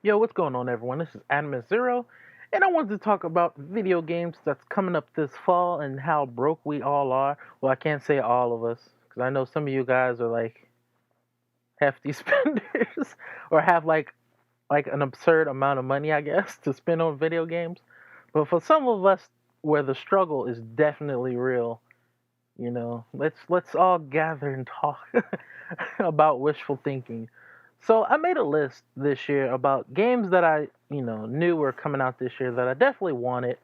Yo, what's going on, everyone? This is AttamisZero, and I wanted to talk about video games that's coming up this fall and how broke we all are. Well, I can't say all of us, because I know some of you guys are like hefty spenders or have like an absurd amount of money, I guess, to spend on video games. But for some of us, where the struggle is definitely real, let's all gather and talk about wishful thinking. So I made a list this year about games that I, knew were coming out this year that I definitely wanted,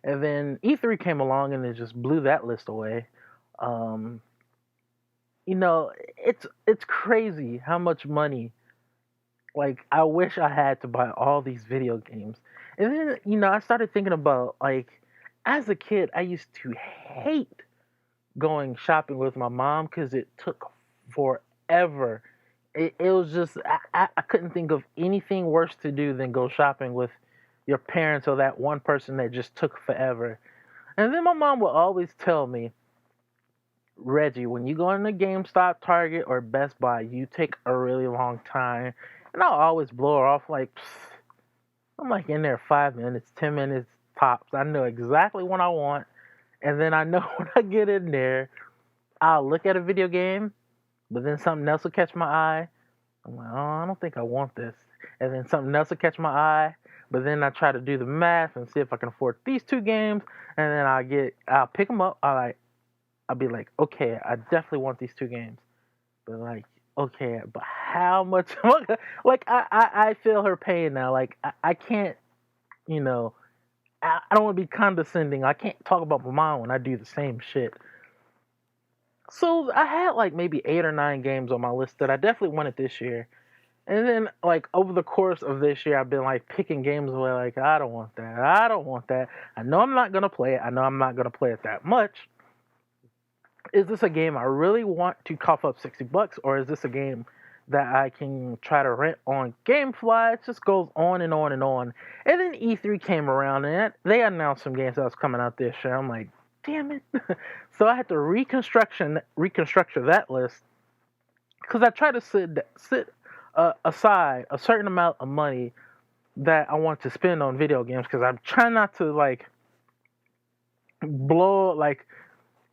and then E3 came along and it just blew that list away. Um, it's crazy how much money like I wish I had to buy all these video games. And then, I started thinking about like as a kid I used to hate going shopping with my mom because it took forever. It was just I couldn't think of anything worse to do than go shopping with your parents or that one person that just took forever. And then my mom would always tell me, Reggie, when you go into GameStop, Target, or Best Buy, you take a really long time. And I'll always blow her off like, "Psst, I'm like in there 5 minutes, 10 minutes tops. I know exactly what I want. And then I know when I get in there, I'll look at a video game, but then something else will catch my eye. I'm like, oh, I don't think I want this. And then something else will catch my eye, but then I try to do the math and see if I can afford these two games, and then I'll pick them up. I'll be like, okay, I definitely want these two games, but like, okay, but how much? Like, I feel her pain now. Like, I can't, you know, I don't want to be condescending. I can't talk about my mom when I do the same shit. So I had like maybe 8 or 9 games on my list that I definitely wanted this year. And then like over the course of this year I've been like picking games where like I don't want that. I don't want that. I know I'm not gonna play it. I know I'm not gonna play it that much. Is this a game I really want to cough up $60, or is this a game that I can try to rent on GameFly? It just goes on and on and on. And then E3 came around and they announced some games that was coming out this year. I'm like, damn it. So I had to reconstruct that list because I try to sit aside a certain amount of money that I want to spend on video games because I'm trying not to like blow like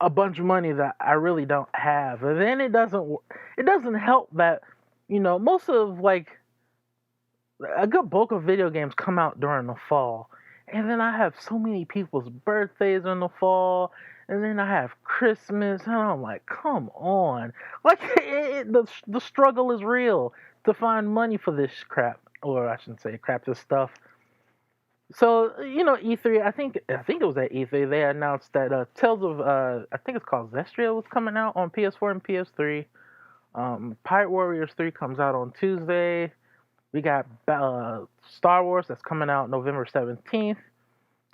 a bunch of money that I really don't have. And then it doesn't help that most of like a good bulk of video games come out during the fall. And then I have so many people's birthdays in the fall. And then I have Christmas. And I'm like, come on. Like, the struggle is real to find money for this crap. Or I shouldn't say crap, this stuff. So, E3, I think it was at E3, they announced that Tales of, I think it's called Zestria was coming out on PS4 and PS3. Pirate Warriors 3 comes out on Tuesday. We got Star Wars that's coming out November 17th.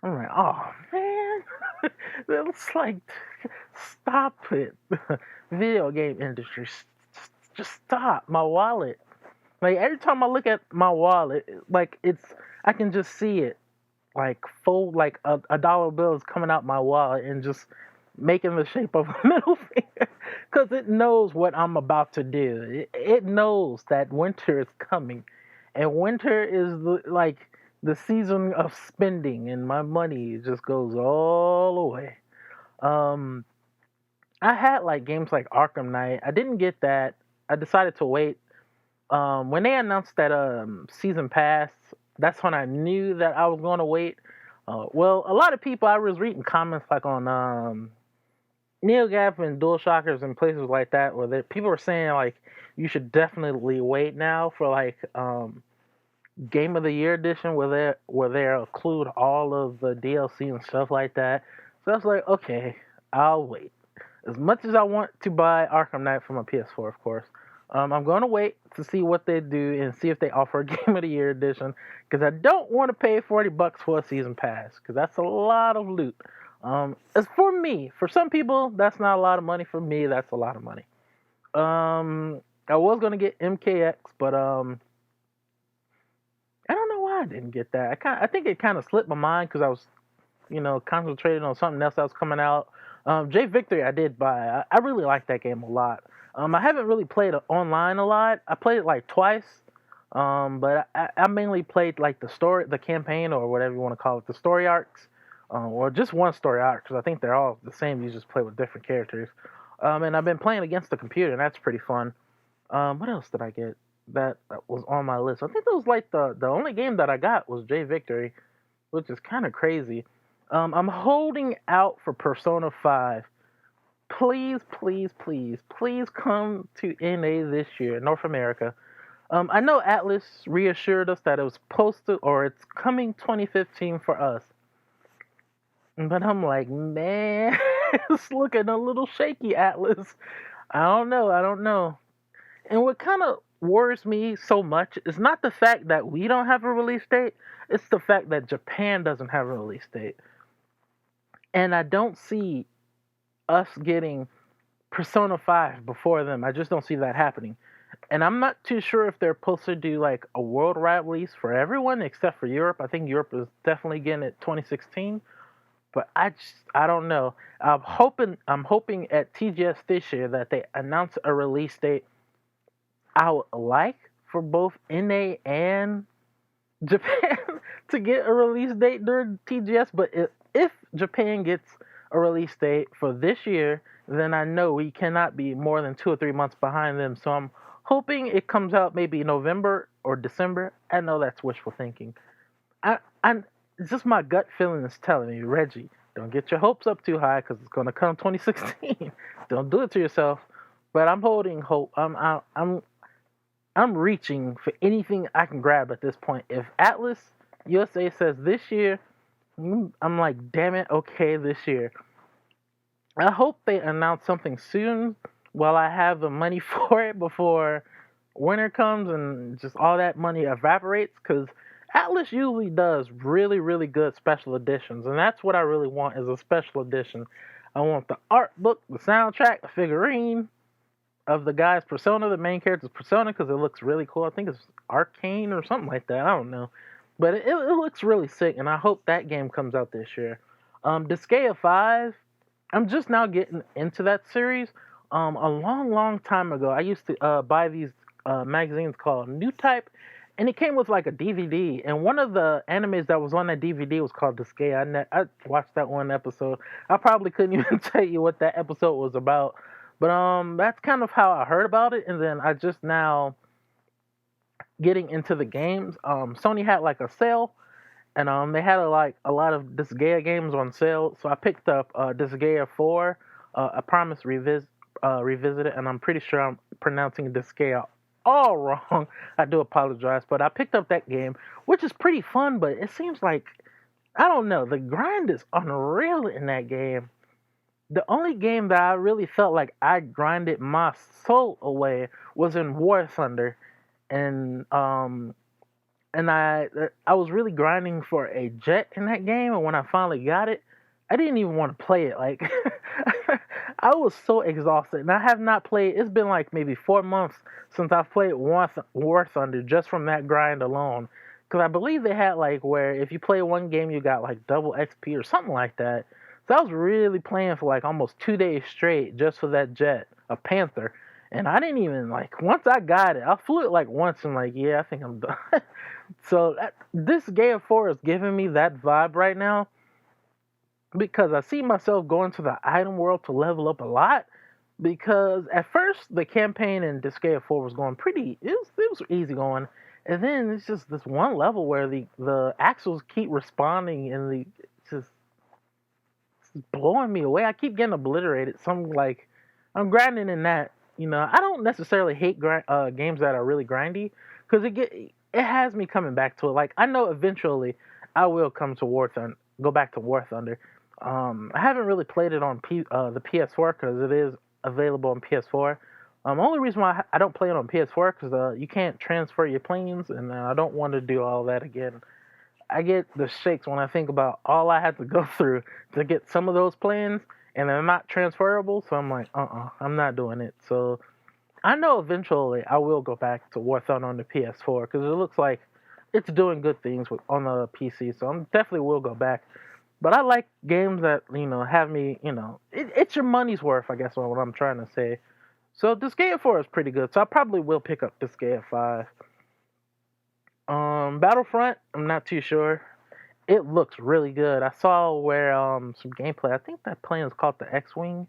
I'm like, oh man, it's like, stop it, video game industry, just stop. My wallet, like every time I look at my wallet, like I can just see it, like fold like a dollar bill is coming out my wallet and just making the shape of a middle finger because it knows what I'm about to do. It knows that winter is coming, and winter is like the season of spending, and my money just goes all the way. Um, I had like games like Arkham Knight. I didn't get that. I decided to wait. When they announced that season pass, that's when I knew that I was going to wait. Well, a lot of people I was reading comments like on NeoGAF and DualShockers and places like that where people were saying like you should definitely wait now for like Game of the Year edition where they include all of the DLC and stuff like that. So I was like, okay, I'll wait. As much as I want to buy Arkham Knight for my PS4, of course, I'm going to wait to see what they do and see if they offer a Game of the Year edition because I don't want to pay $40 for a season pass because that's a lot of loot. As for me, for some people, that's not a lot of money. For me, that's a lot of money. I was going to get MKX, but I don't know why I didn't get that. I think it kind of slipped my mind because I was, concentrated on something else that was coming out. J Victory I did buy. I really like that game a lot. I haven't really played it online a lot. I played it like twice. But I mainly played like the campaign, or whatever you want to call it, the story arcs, or just one story arc, because I think they're all the same. You just play with different characters. And I've been playing against the computer, and that's pretty fun. What else did I get that was on my list? I think that was like the only game that I got was J Victory, which is kind of crazy. I'm holding out for Persona 5. Please, please, please, please come to NA this year, North America. I know Atlas reassured us that it was posted or it's coming 2015 for us. But I'm like, man, it's looking a little shaky, Atlas. I don't know. And what kind of worries me so much is not the fact that we don't have a release date, it's the fact that Japan doesn't have a release date. And I don't see us getting Persona 5 before them. I just don't see that happening. And I'm not too sure if they're supposed to do like a worldwide release for everyone except for Europe. I think Europe is definitely getting it 2016. But I don't know. I'm hoping at TGS this year that they announce a release date I would like for both NA and Japan to get a release date during TGS. But if Japan gets a release date for this year, then I know we cannot be more than 2 or 3 months behind them. So I'm hoping it comes out maybe November or December. I know that's wishful thinking. I'm it's just my gut feeling is telling me, Reggie, don't get your hopes up too high because it's gonna come 2016. Don't do it to yourself. But I'm holding hope. I'm reaching for anything I can grab at this point. If Atlas USA says this year, I'm like, damn it, okay, this year. I hope they announce something soon while I have the money for it before winter comes and just all that money evaporates, because Atlas usually does really, really good special editions, and that's what I really want is a special edition. I want the art book, the soundtrack, the figurine of the guy's persona, the main character's persona, because it looks really cool. I think it's Arcane or something like that. I don't know. But it looks really sick, and I hope that game comes out this year. Disgaea 5, I'm just now getting into that series. A long, long time ago, I used to buy these magazines called New Type, and it came with like a DVD. And one of the animes that was on that DVD was called Disgaea. I watched that one episode. I probably couldn't even tell you what that episode was about, but that's kind of how I heard about it. And then I just now getting into the games. Sony had like a sale, and they had a lot of Disgaea games on sale. So I picked up Disgaea 4. I promise revisit it, and I'm pretty sure I'm pronouncing Disgaea all wrong. I do apologize, but I picked up that game, which is pretty fun. But it seems like I don't know. The grind is unreal in that game. The only game that I really felt like I grinded my soul away was in War Thunder, and I was really grinding for a jet in that game, and when I finally got it, I didn't even want to play it. Like I was so exhausted, and I have not played. It's been like maybe 4 months since I've played War Thunder just from that grind alone. Because I believe they had like where if you play one game, you got like double XP or something like that. So I was really playing for like almost 2 days straight just for that jet, a Panther. And I didn't even like once I got it, I flew it like once and like, yeah, I think I'm done. So this Disgaea 4 is giving me that vibe right now because I see myself going to the item world to level up a lot. Because at first the campaign in Disgaea 4 was going it was easy going, and then it's just this one level where the axles keep responding and it's just blowing me away. I keep getting obliterated. So I'm grinding in that. You know, I don't necessarily hate games that are really grindy because it has me coming back to it. Like I know eventually I will come to go back to War Thunder. I haven't really played it on the PS4 because it is available on PS4. The only reason why I don't play it on PS4 because you can't transfer your planes, and I don't want to do all that again. I get the shakes when I think about all I had to go through to get some of those planes, and they're not transferable. So I'm like, I'm not doing it. So I know eventually I will go back to War Thunder on the PS4 because it looks like it's doing good things on the PC. So I definitely will go back. But I like games that have me. It's your money's worth. I guess what I'm trying to say. So Disgaea 4 is pretty good. So I probably will pick up Disgaea 5. Battlefront, I'm not too sure. It looks really good. I saw where some gameplay. I think that plane is called the X-Wing.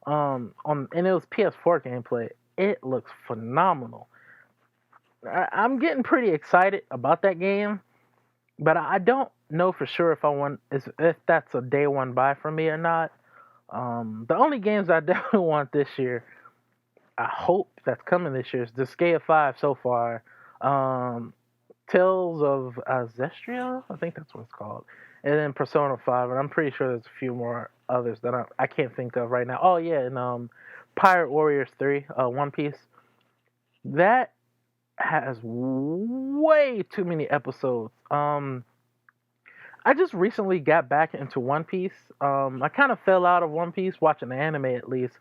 And it was PS4 gameplay. It looks phenomenal. I'm getting pretty excited about that game, but I don't know for sure if that's a day one buy for me or not. The only games I definitely want this year, I hope that's coming this year, is Disgaea 5 so far. Um, Tales of Zestria, I think that's what it's called, and then Persona 5, and I'm pretty sure there's a few more others that I can't think of right now. Oh yeah, and Pirate Warriors 3, One Piece. That has way too many episodes. I just recently got back into One Piece. I kind of fell out of One Piece watching the anime at least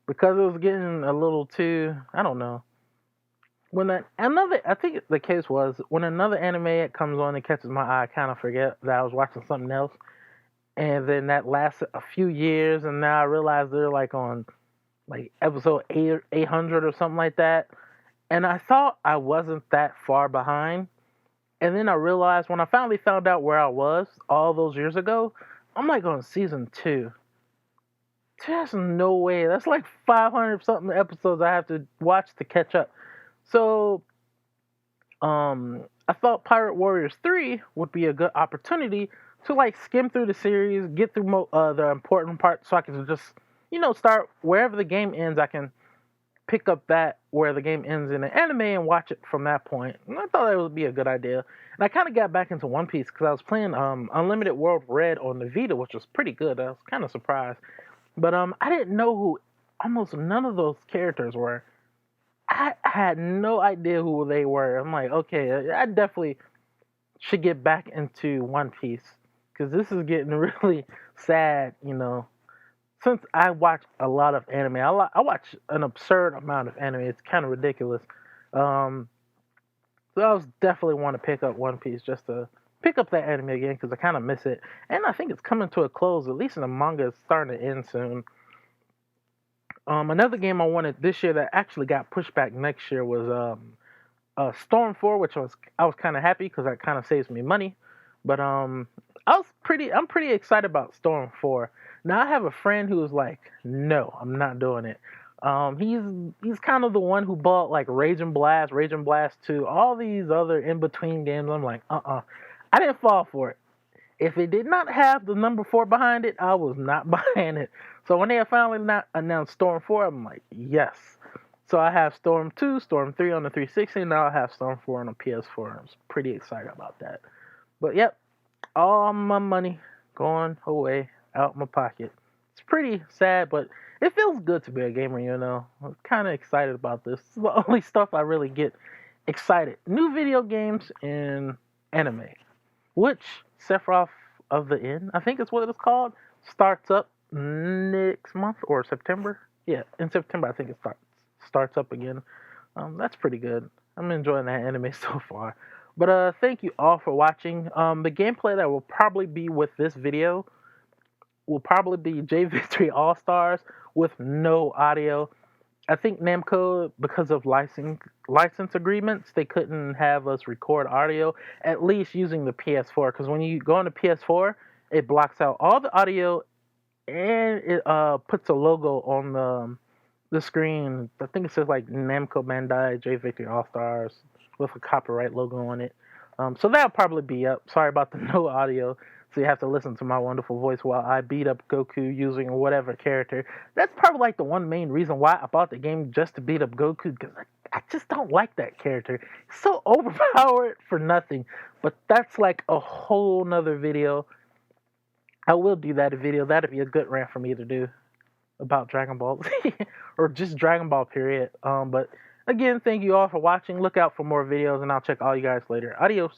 because it was getting a little too. I don't know. I think the case was when another anime comes on and catches my eye, I kind of forget that I was watching something else, and then that lasted a few years, and now I realize they're like on like episode 800 or something like that, and I thought I wasn't that far behind. And then I realized when I finally found out where I was all those years ago, I'm like on season 2. There's no way. That's like 500 something episodes I have to watch to catch up. So, I thought Pirate Warriors 3 would be a good opportunity to like skim through the series, get through the important parts so I can just, start wherever the game ends. I can pick up that where the game ends in the anime and watch it from that point. And I thought that would be a good idea. And I kind of got back into One Piece because I was playing Unlimited World Red on the Vita, which was pretty good. I was kind of surprised. But I didn't know who almost none of those characters were. I had no idea who they were. I'm like, okay, I definitely should get back into One Piece because this is getting really sad, since I watch a lot of anime, I watch an absurd amount of anime. It's kind of ridiculous. So I was definitely want to pick up One Piece just to pick up that anime again because I kind of miss it. And I think it's coming to a close. At least in the manga, it's starting to end soon. Another game I wanted this year that actually got pushed back next year was Storm 4, which I was kind of happy because that kind of saves me money. But I'm pretty excited about Storm 4. Now I have a friend who was like, "No, I'm not doing it." He's kind of the one who bought like Raging Blast 2, all these other in between games. I'm like, I didn't fall for it. If it did not have the number 4 behind it, I was not buying it. So when they finally not announced Storm 4, I'm like, yes. So I have Storm 2, Storm 3 on the 360, and now I have Storm 4 on the PS4. I'm pretty excited about that. But yep, all my money going away out my pocket. It's pretty sad, but it feels good to be a gamer, I'm kind of excited about this. It's the only stuff I really get excited. New video games and anime, which Seraph of the End, I think is what it's called, starts up next month or September. Yeah, in September I think it starts up again. That's pretty good. I'm enjoying that anime so far. But thank you all for watching. The gameplay that will probably be with this video will probably be J Victory All Stars with no audio. I think Namco, because of license agreements, they couldn't have us record audio, at least using the PS4. Because when you go on the PS4, it blocks out all the audio and it puts a logo on the screen. I think it says like Namco Bandai J Victory All Stars with a copyright logo on it. So that'll probably be up. Sorry about the no audio. So you have to listen to my wonderful voice while I beat up Goku using whatever character. That's probably like the one main reason why I bought the game, just to beat up Goku, because I just don't like that character. It's so overpowered for nothing. But that's like a whole nother video. I will do that video. That'd be a good rant for me to do about Dragon Ball or just Dragon Ball period. But again, thank you all for watching. Look out for more videos and I'll check all you guys later. Adios.